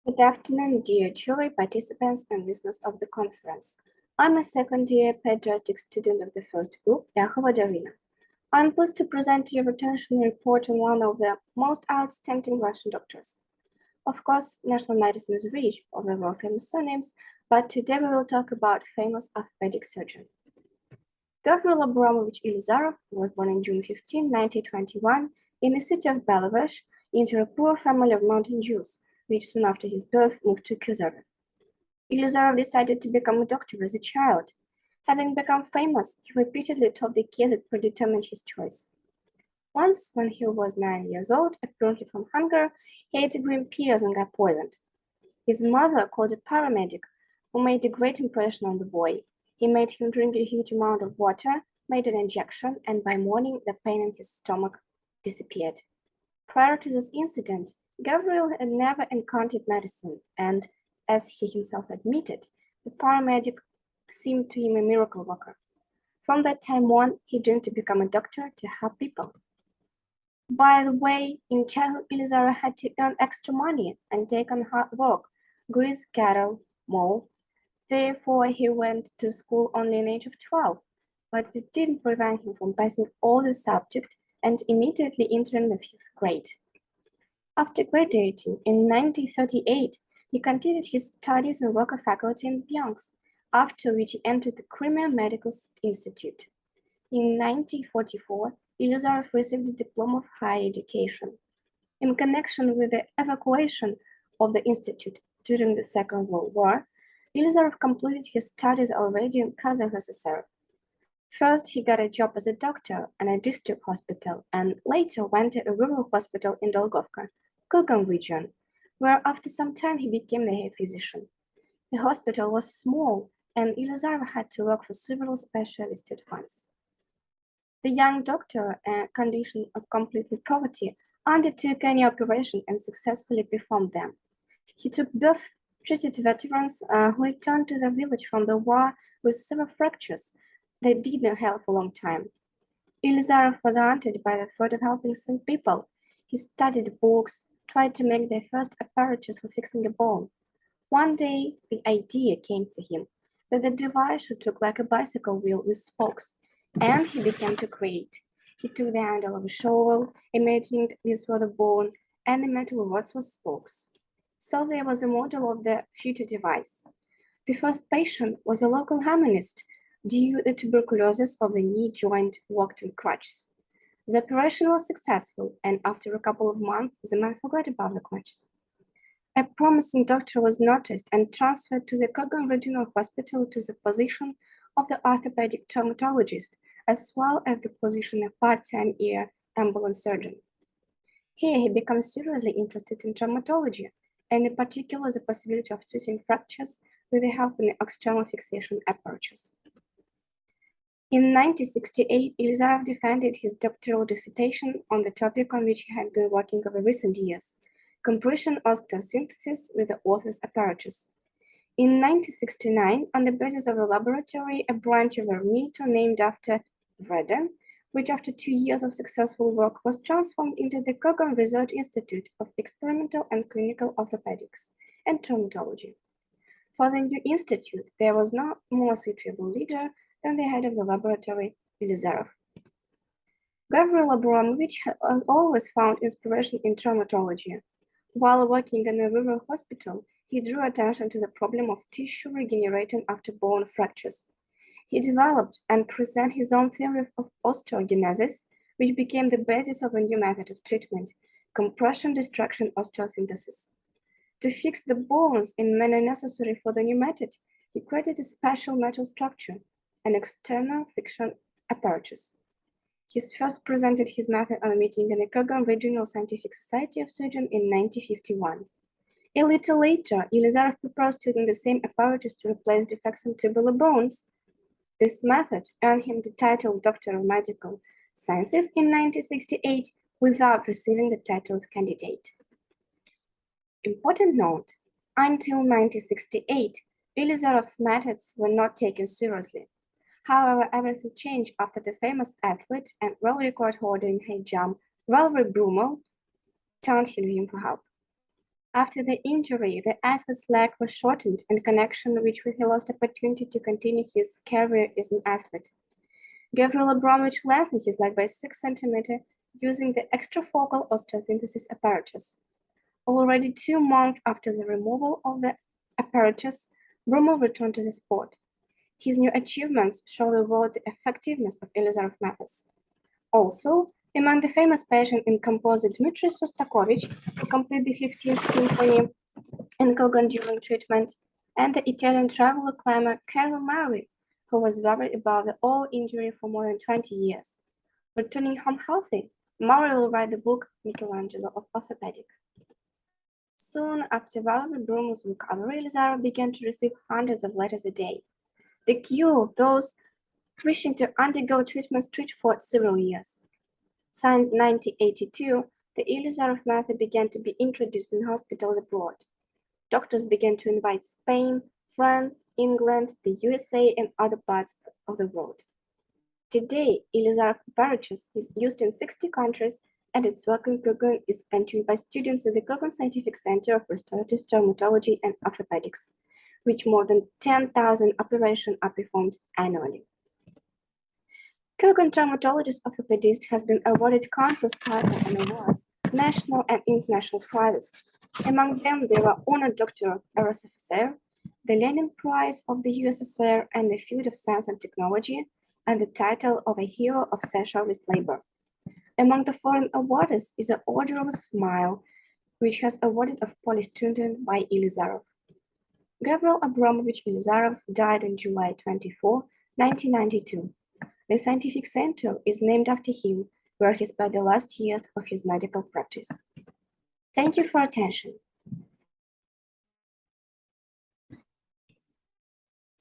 Good afternoon, dear jury participants and listeners of the conference. I'm a second-year pediatric student of the first group, Ляхова Дарина. I'm pleased to present to your attention a report on one of the most outstanding Russian doctors. Of course, national medicine is rich of the world famous surnames, but today we will talk about famous orthopedic surgeon. Gavriil Abramovich Ilizarov was born on June 15, 1921, in the city of Belarus into a poor family of mountain Jews, which soon after his birth moved to Kuzari. Ilizarov decided to become a doctor as a child. Having become famous, he repeatedly taught the care that predetermined his choice. Once, when he was 9 years old, apparently from hunger, he ate green peas and got poisoned. His mother called a paramedic, who made a great impression on the boy. He made him drink a huge amount of water, made an injection, and by morning the pain in his stomach disappeared. Prior to this incident, Gavriil had never encountered medicine, and, as he himself admitted, the paramedic seemed to him a miracle worker. From that time on, he dreamed to become a doctor to help people. By the way, in childhood, Ilizarov had to earn extra money and take on hard work, grease cattle, mow. Therefore, he went to school only at the age of 12, but it didn't prevent him from passing all the subjects and immediately entering the 5th grade. After graduating in 1938, he continued his studies in local faculty in Byansk, after which he entered the Crimean Medical Institute. In 1944, Ilizarov received a diploma of higher education. In connection with the evacuation of the institute during the Second World War, Ilizarov completed his studies already in Kazakh SSR. First, he got a job as a doctor in a district hospital, and later went to a rural hospital in Dolgovka, Kurgan region, where after some time he became the head physician. The hospital was small, and Ilizarov had to work for several specialists at once. The young doctor, in a condition of complete poverty, undertook any operation and successfully performed them. He took birth, treated veterans who returned to their village from the war with several fractures that did not heal for a long time. Ilizarov was haunted by the thought of helping sick people. He studied books, tried to make the first apparatus for fixing a bone. One day, the idea came to him that the device should look like a bicycle wheel with spokes, and he began to create. He took the handle of a shovel, imagining this for the bone, and the metal rods for spokes. So there was a model of the future device. The first patient was a local harmonist, due to tuberculosis of the knee joint, walked on crutches. The operation was successful, and after a couple of months, the man forgot about the crutches. A promising doctor was noticed and transferred to the Kurgan Regional Hospital to the position of the orthopedic traumatologist, as well as the position of part-time ear ambulance surgeon. Here he becomes seriously interested in traumatology, and in particular the possibility of treating fractures with the help of an external fixation apparatus. In 1968, Ilizarov defended his doctoral dissertation on the topic on which he had been working over recent years, compression osteosynthesis with the author's apparatus. In 1969, on the basis of a laboratory, a branch of Ermito named after Vreden, which after 2 years of successful work was transformed into the Kurgan Research Institute of Experimental and Clinical Orthopedics and Traumatology. For the new institute, there was no more suitable leader than the head of the laboratory, Ilizarov. Gavriil Abramovich has always found inspiration in traumatology. While working in a rural hospital, he drew attention to the problem of tissue regenerating after bone fractures. He developed and presented his own theory of osteogenesis, which became the basis of a new method of treatment, compression destruction osteosynthesis. To fix the bones in manner necessary for the new method, he created a special metal structure, an external fiction apparatus. He first presented his method on a meeting in the Kurgan Regional Scientific Society of Surgeons in 1951. A little later, Ilizarov proposed using the same apparatus to replace defects in tubular bones. This method earned him the title Doctor of Medical Sciences in 1968 without receiving the title of candidate. Important note, until 1968, Ilizarov's methods were not taken seriously. However, everything changed after the famous athlete and world record holder in high jump, Gavriil Abramovich, turned to him for help. After the injury, the athlete's leg was shortened, in connection with which he lost opportunity to continue his career as an athlete. Gavriil Abramovich lengthened his leg by 6 cm using the extrafocal osteosynthesis apparatus. Already 2 months after the removal of the apparatus, Abramovich returned to the sport. His new achievements show the world the effectiveness of Ilizarov methods. Also, among the famous patients in composer Dmitry Shostakovich, who completed the 15th symphony in Gauguin during treatment, and the Italian traveler climber Carlo Mauri, who was worried about the all injury for more than 20 years. Returning home healthy, Mauri will write the book Michelangelo of Orthopedic. Soon after Valery Brumov's recovery, Ilizarov began to receive hundreds of letters a day. The queue of those wishing to undergo treatment stretched for several years. Since 1982, the Ilizarov method began to be introduced in hospitals abroad. Doctors began to invite Spain, France, England, the USA, and other parts of the world. Today, Ilizarov apparatus is used in 60 countries, and its work in Gauguin is continued by students at the Gauguin Scientific Center of Restorative Traumatology and Orthopedics, which more than 10,000 operations are performed annually. Gauguin traumatologist orthopedist has been awarded countless titles and awards, national and international prizes. Among them, there are Honored Doctor of RSFSR, the Lenin Prize of the USSR and the field of science and technology, and the title of a Hero of Socialist Labor. Among the foreign awards is the Order of a Smile, which has awarded of Polish student by Ilizarov. Gavriil Abramovich Ilizarov died on July 24, 1992. The scientific center is named after him, where he spent the last years of his medical practice. Thank you for attention.